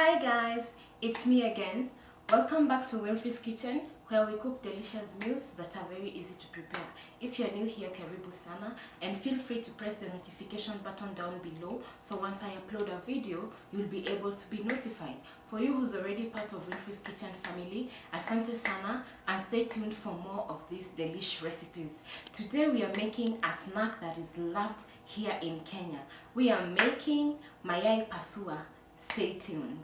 Hi guys, it's me again. Welcome back to Winnfrey's kitchen, where we cook delicious meals that are very easy to prepare. If you're new here, karibu sana, and feel free to press the notification button down below so once I upload a video, you'll be able to be notified. For you who's already part of Winnfrey's kitchen family, asante sana, and stay tuned for more of these delicious recipes. Today we are making a snack that is loved here in Kenya. We are making Mayai Pasua. Stay tuned.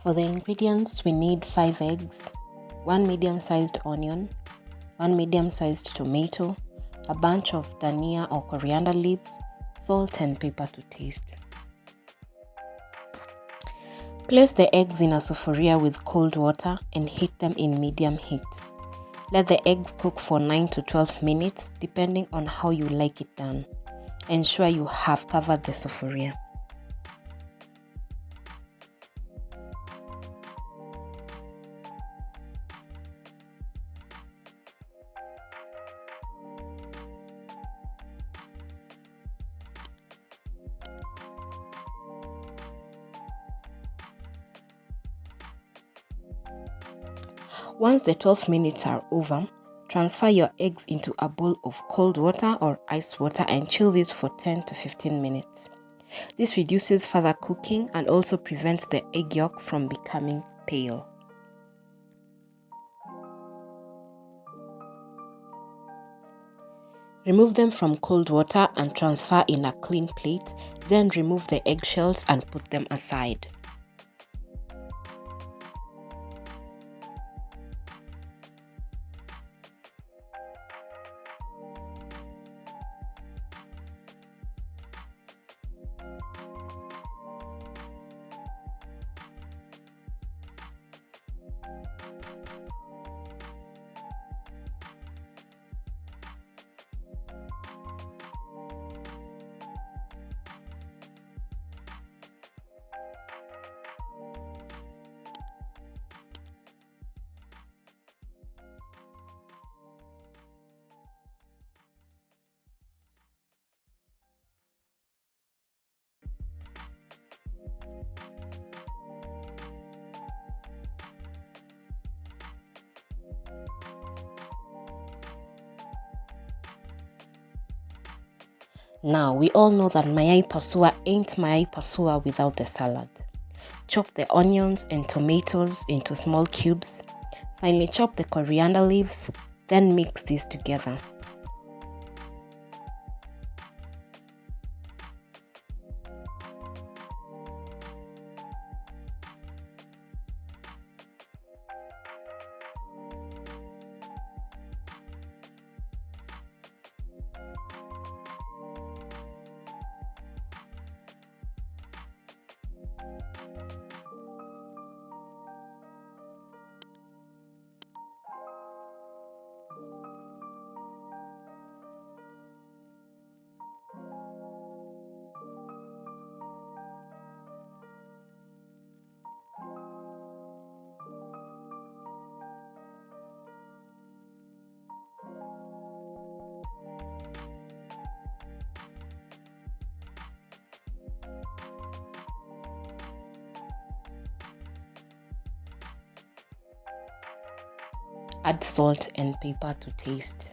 For the ingredients, we need 5 eggs, 1 medium-sized onion, 1 medium-sized tomato, a bunch of dhania or coriander leaves, salt and pepper to taste. Place the eggs in a sufuria with cold water and heat them in medium heat. Let the eggs cook for 9 to 12 minutes depending on how you like it done. Ensure you have covered the sufuria. Once the 12 minutes are over, transfer your eggs into a bowl of cold water or ice water and chill it for 10 to 15 minutes. This reduces further cooking and also prevents the egg yolk from becoming pale. Remove them from cold water and transfer in a clean plate, then remove the eggshells and put them aside. Now, we all know that Mayai Pasua ain't Mayai Pasua without the salad. Chop the onions and tomatoes into small cubes. Finally, chop the coriander leaves, then mix these together. Add salt and pepper to taste.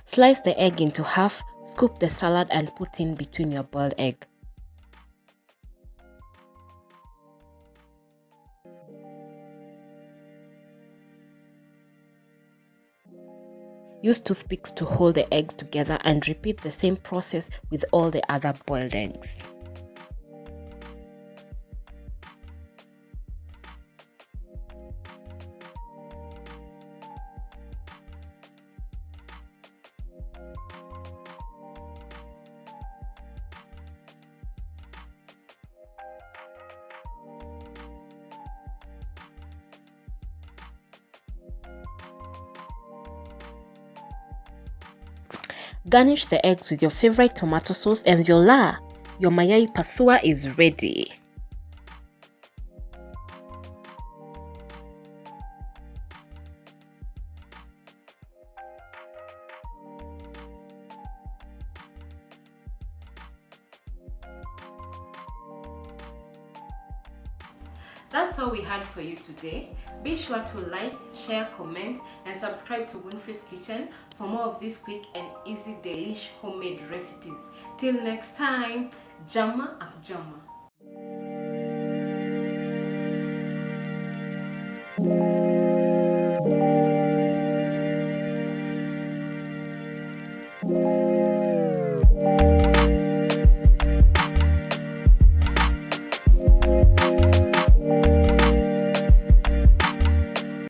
Slice the egg into half, scoop the salad and put in between your boiled egg. Use toothpicks to hold the eggs together and repeat the same process with all the other boiled eggs. Garnish the eggs with your favorite tomato sauce and voila! Your Mayai Pasua is ready. That's all we had for you today. Be sure to like, share, comment, and subscribe to Winnfrey's Kitchen for more of these quick and easy delish homemade recipes. Till next time, Jama ak Jama.